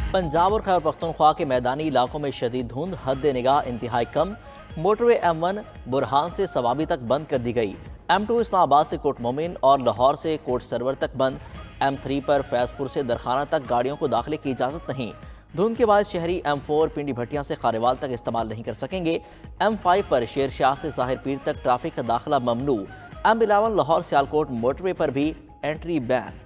पंजाब और खैबर पख्तूनख्वा के मैदानी इलाकों में शदीद धुंध, हद निगाह इंतहाई कम। मोटरवे M1 बुरहान से सवाबी तक बंद कर दी गई। M2 इस्लामाबाद से कोट मोमिन और लाहौर से कोट सरवर तक बंद। M3 पर फैजपुर से दरखाना तक गाड़ियों को दाखिले की इजाज़त नहीं। धुंध के बाद शहरी M4 पिंडी भट्टियां से खारेवाल तक इस्तेमाल नहीं कर सकेंगे। M5 पर शेर शाह से ज़ाहिर पीर तक ट्रैफिक का दाखिला ममनू। M11 लाहौर सियालकोट मोटरवे पर भी एंट्री बैन।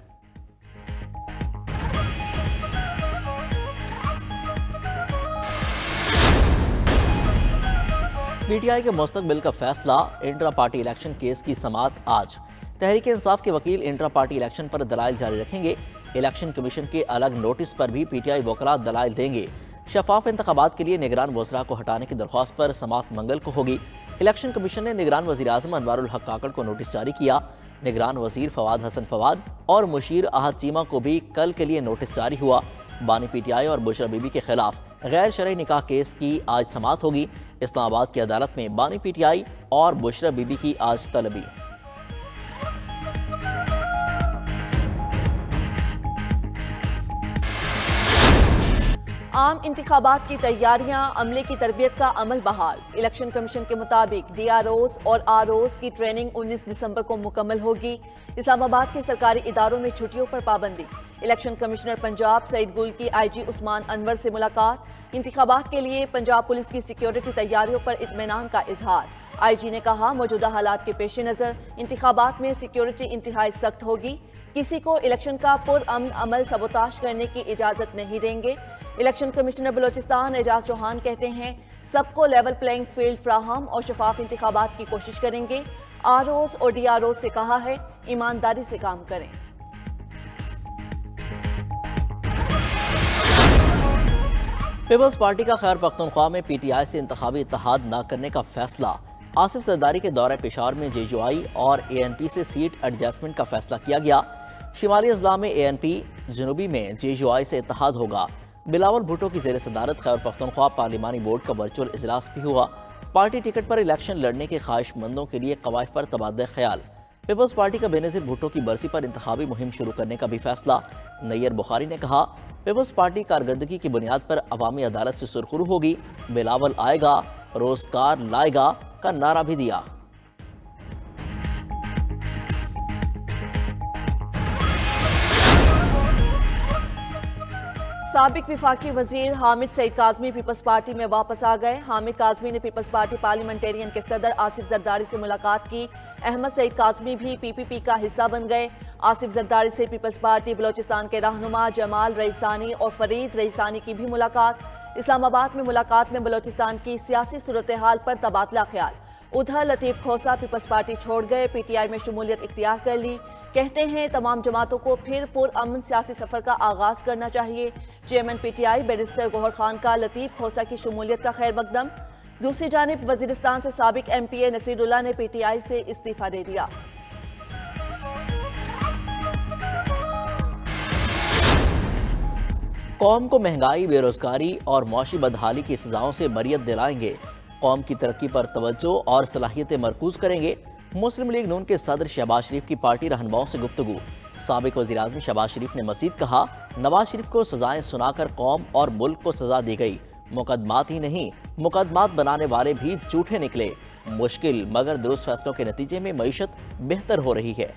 PTI के मुस्तकबिल का फैसला, इंट्रा पार्टी इलेक्शन केस की समाअत आज। तहरीक इंसाफ के वकील इंट्रा पार्टी इलेक्शन पर दलाइल जारी रखेंगे। इलेक्शन कमीशन के अलग नोटिस पर भी PTI वकला दलाइल देंगे। शफाफ इंतखाबात के लिए निगरान वज़रा को हटाने की दरख्वास्त पर समाअत मंगल को होगी। इलेक्शन कमीशन ने निगरान वज़ीर आज़म अनवारुल हक काकड़ को नोटिस जारी किया। निगरान वज़ीर फवाद हसन फवाद और मुशीर आहद चीमा को भी कल के लिए नोटिस जारी हुआ। बानी PTI और बुशरा बीबी के खिलाफ गैर शरई निकाह केस की आज समाअत होगी। इस्लामाबाद की अदालत में बानी PTI और बुशरा बीबी की आज तलबी। आम इंतखाबात की तैयारियां, अमले की तरबियत का अमल बहाल। इलेक्शन कमीशन के मुताबिक DROs और ROs की ट्रेनिंग 19 दिसंबर को मुकम्मल होगी। इस्लामाबाद के सरकारी इदारों में छुट्टियों पर पाबंदी। इलेक्शन कमिश्नर पंजाब सईद गुल की IG उस्मान अनवर से मुलाकात। इंतखाबात के लिए पंजाब पुलिस की सिक्योरिटी तैयारियों पर इत्मीनान का इजहार। IG ने कहा, मौजूदा हालात के पेश नज़र इंतखाबात में सिक्योरिटी इंतहाई सख्त होगी। किसी को इलेक्शन का पुरअमन अमल सबोताश करने की इजाज़त नहीं देंगे। इलेक्शन कमिश्नर बलोचिस्तान एजाज चौहान कहते हैं, सबको लेवल प्लेइंग फील्ड फ्राहम और शफाफ इंतखाबात की कोशिश करेंगे। ROs और DROs से कहा है, ईमानदारी से काम करें। पीपल्स पार्टी का खैबर पख्तूनख्वा में PTI से इंतखाबी इत्तेहाद न करने का फैसला। आसिफ जरदारी के दौरे पेशावर में JUI और ANP से सीट एडजस्टमेंट का फैसला किया गया। शिमाली अजला में ANP, जनूबी में JUI से इत्तेहाद होगा। बिलावल भुट्टो की ज़ेर सदारत खैबर पख्तूनख्वा पार्लिमानी बोर्ड का वर्चुअल इजलास भी हुआ। पार्टी टिकट पर इलेक्शन लड़ने के ख्वाहिशमंदों के लिए कवायद पर तबादला ख्याल। पीपल्स पार्टी का बेनज़ीर भुट्टो की बरसी पर इंतखाबी मुहिम शुरू करने का भी फैसला। नैयर बुखारी ने कहा, पीपल्स पार्टी कारकर्दगी की बुनियाद पर अवामी अदालत से सुरखरू होगी। बिलावल आएगा, रोजगार लाएगा का नारा भी दिया। साबिक विफाकी वजीर हामिद सईद काज़मी पीपल्स पार्टी में वापस आ गए। हामिद काज़मी ने पीपल्स पार्टी पार्लियामेंटेरियन के सदर आसिफ जरदारी से मुलाकात की। अहमद सईद काज़मी भी PPP का हिस्सा बन गए। आसिफ जरदारी से पीपल्स पार्टी बलोचिस्तान के रहनुमा जमाल रईसानी और फरीद रईसानी की भी मुलाकात। इस्लामाबाद में मुलाकात में बलोचिस्तान की सियासी सूरत हाल पर तबादला ख्याल। उधर लतीफ़ खोसा पीपल्स पार्टी छोड़ गए, PTI में शमूलियत इख्तियार कर ली। कहते हैं, तमाम जमातों को फिर पुरअमन सियासी सफर का आगाज करना चाहिए। Chairman PTI barrister Gohar Khan का लतीफ़ खोसा की शमूलियत का खैर मकदम। दूसरी जानिब वजीरिस्तान से साबिक MPA नसीरुल्लाह ने PTI से इस्तीफा दे दिया। कौम को महंगाई, बेरोजगारी और मौशी बदहाली की सजाओं से बरियत दिलाएंगे। कौम की तरक्की पर तवज्जो और सलाहियतें मरकूज करेंगे। मुस्लिम लीग नून के सदर शहबाज शरीफ की पार्टी रहनुमाओं से गुफ्तगू। साबिक वज़ीर आज़म शहबाज शरीफ ने मज़ीद कहा, नवाज शरीफ को सजाएं सुनाकर कौम और मुल्क को सजा दी गई। मुकदमात ही नहीं, मुकदमात बनाने वाले भी झूठे निकले। मुश्किल मगर दुरुस्त फैसलों के नतीजे में मईशत बेहतर हो रही है।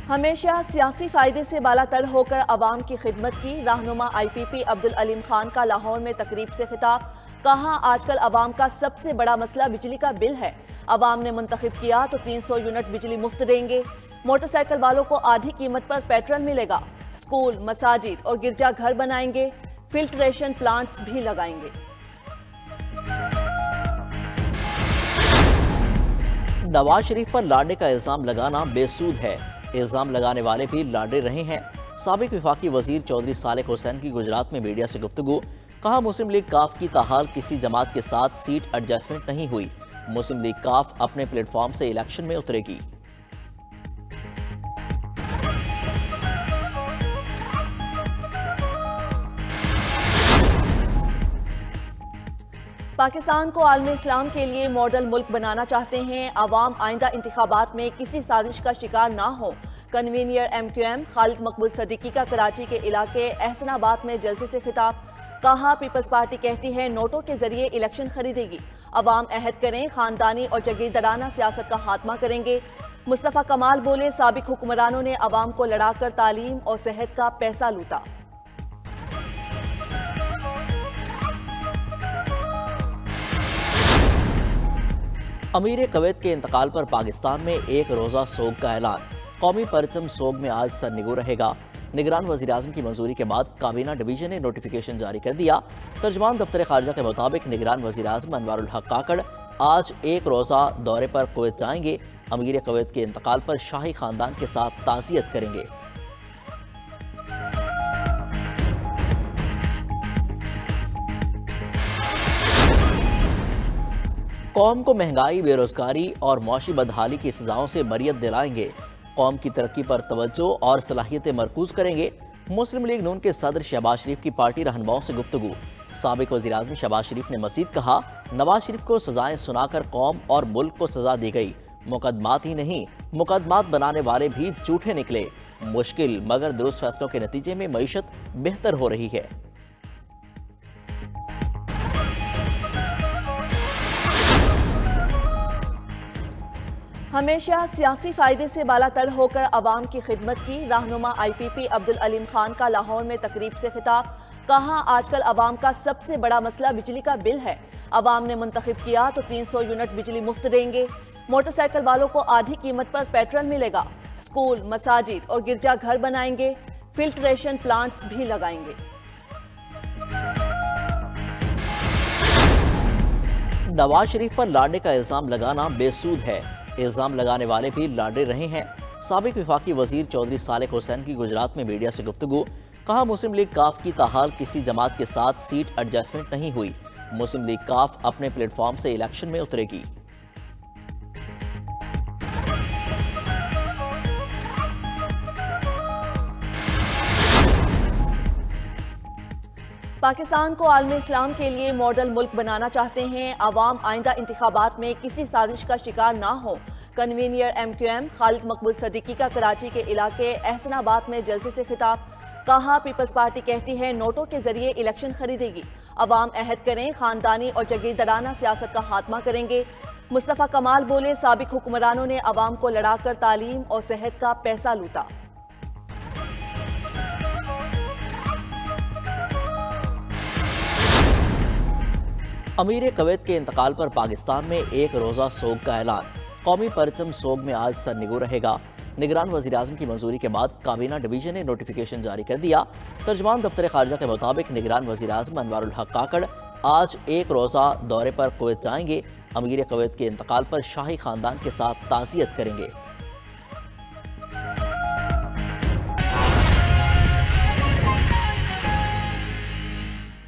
हमेशा सियासी फायदे से बालातर होकर अवाम की खिदमत की। रहनुमा IPP अब्दुल अलीम खान का लाहौर में तकरीब से खिताब। कहा, आजकल अवाम का सबसे बड़ा मसला बिजली का बिल है। अवाम ने मुंतखब किया तो 300 यूनिट बिजली मुफ्त देंगे। मोटरसाइकिल वालों को आधी कीमत पर पेट्रोल मिलेगा। स्कूल, मसाजिद और गिरजा घर बनाएंगे। फिल्ट्रेशन प्लांट्स भी लगाएंगे। नवाज शरीफ पर लाडे का इल्जाम लगाना बेसूद है। इल्जाम लगाने वाले भी लाडे रहे हैं। साबिक विफाकी वजीर चौधरी सालेक हुसैन की गुजरात में मीडिया से गुफ्तगू। कहा, मुस्लिम लीग काफ की ताहाल किसी जमात के साथ सीट एडजस्टमेंट नहीं हुई। मुस्लिम लीग काफ अपने प्लेटफॉर्म से इलेक्शन में उतरेगी। पाकिस्तान को आलम इस्लाम के लिए मॉडल मुल्क बनाना चाहते हैं। अवाम आइंदा इंतखाबात में किसी साजिश का शिकार ना हो। कन्वीनियर MQM खालिद मकबूल सदीकी का कराची के इलाके एहसनाबाद में जलसे से खिताब। कहा, पीपल्स पार्टी कहती है नोटों के जरिए इलेक्शन खरीदेगी। अवाम अहद करें, खानदानी और जगीरदाराना सियासत का खात्मा करेंगे। मुस्तफ़ा कमाल बोले, साबिक हुक्मरानों ने अवाम को लड़ाकर तालीम और सेहत का पैसा लूटा। अमीर कुवैत के इंतकाल पर पाकिस्तान में एक रोज़ा सोग का ऐलान। कौमी परचम सोग में आज सरनिगू रहेगा। निगरान वज़ीर आज़म की मंजूरी के बाद काबीना डिवीजन ने नोटिफिकेशन जारी कर दिया। तर्जमान दफ्तर खारजा के मुताबिक निगरान वज़ीर आज़म अनवारुल हक काकड़ आज एक रोज़ा दौरे पर कुवैत जाएंगे। अमीर कुवैत के इंतकाल पर शाही खानदान के साथ ताज़ियत करेंगे। कौम को महंगाई, बेरोजगारी और मौशी बदहाली की सजाओं से बरियत दिलाएंगे। कौम की तरक्की पर तवज्जो और सलाहियतें मरकूज करेंगे। मुस्लिम लीग नून के सदर शहबाज शरीफ की पार्टी रहनुमाओं से गुफ्तगू। साबिक वज़ीर आज़म शहबाज शरीफ ने मज़ीद कहा, नवाज शरीफ को सजाएं सुनाकर कौम और मुल्क को सजा दी गई। मुकदमात ही नहीं, मुकदमात बनाने वाले भी झूठे निकले। मुश्किल मगर दुरुस्त फैसलों के नतीजे में मईशत बेहतर हो रही है। हमेशा सियासी फायदे से बालातर होकर अवाम की खिदमत की। रहनुमा IPP अब्दुल अलीम खान का लाहौर में तकरीब से खिताब। कहा, आजकल अवाम का सबसे बड़ा मसला बिजली का बिल है। अवाम ने मुंतखब किया तो 300 यूनिट बिजली मुफ्त देंगे। मोटरसाइकिल वालों को आधी कीमत पर पेट्रोल मिलेगा। स्कूल, मसाजिद और गिरजा घर बनाएंगे। फिल्ट्रेशन प्लांट्स भी लगाएंगे। नवाज शरीफ पर लाडे का इल्जाम लगाना बेसूद है। इल्जाम लगाने वाले भी लाडे रहे हैं। साबिक विफाकी वजीर चौधरी सालेक हुसैन की गुजरात में मीडिया से गुफ्तगू। कहा, मुस्लिम लीग काफ की ताहाल किसी जमात के साथ सीट एडजस्टमेंट नहीं हुई। मुस्लिम लीग काफ अपने प्लेटफॉर्म से इलेक्शन में उतरेगी। पाकिस्तान को आलम इस्लाम के लिए मॉडल मुल्क बनाना चाहते हैं। अवाम आइंदा इंतखाबात में किसी साजिश का शिकार ना हो। कन्वीनियर MQM खालिद मकबूल सदीकी का कराची के इलाके एहसनाबाद में जलसे से खिताब। कहा, पीपल्स पार्टी कहती है नोटों के जरिए इलेक्शन खरीदेगी। अवाम अहद करें, खानदानी और जगीरदाराना सियासत का खात्मा करेंगे। मुस्तफ़ा कमाल बोले, साबिक हुक्मरानों ने अवाम को लड़ाकर तालीम और सेहत का पैसा लूटा। अमीर कुवैत के इंतकाल पर पाकिस्तान में एक रोज़ा सोग का ऐलान। कौमी परचम सोग में आज सरनिगू रहेगा। निगरान वज़ीर आज़म की मंजूरी के बाद काबीना डिवीजन ने नोटिफिकेशन जारी कर दिया। तर्जमान दफ्तर खारजा के मुताबिक निगरान वज़ीर आज़म अनवारुल हक काकड़ आज एक रोज़ा दौरे पर कुवैत जाएंगे। अमीर कुवैत के इंतकाल पर शाही खानदान के साथ ताज़ियत करेंगे।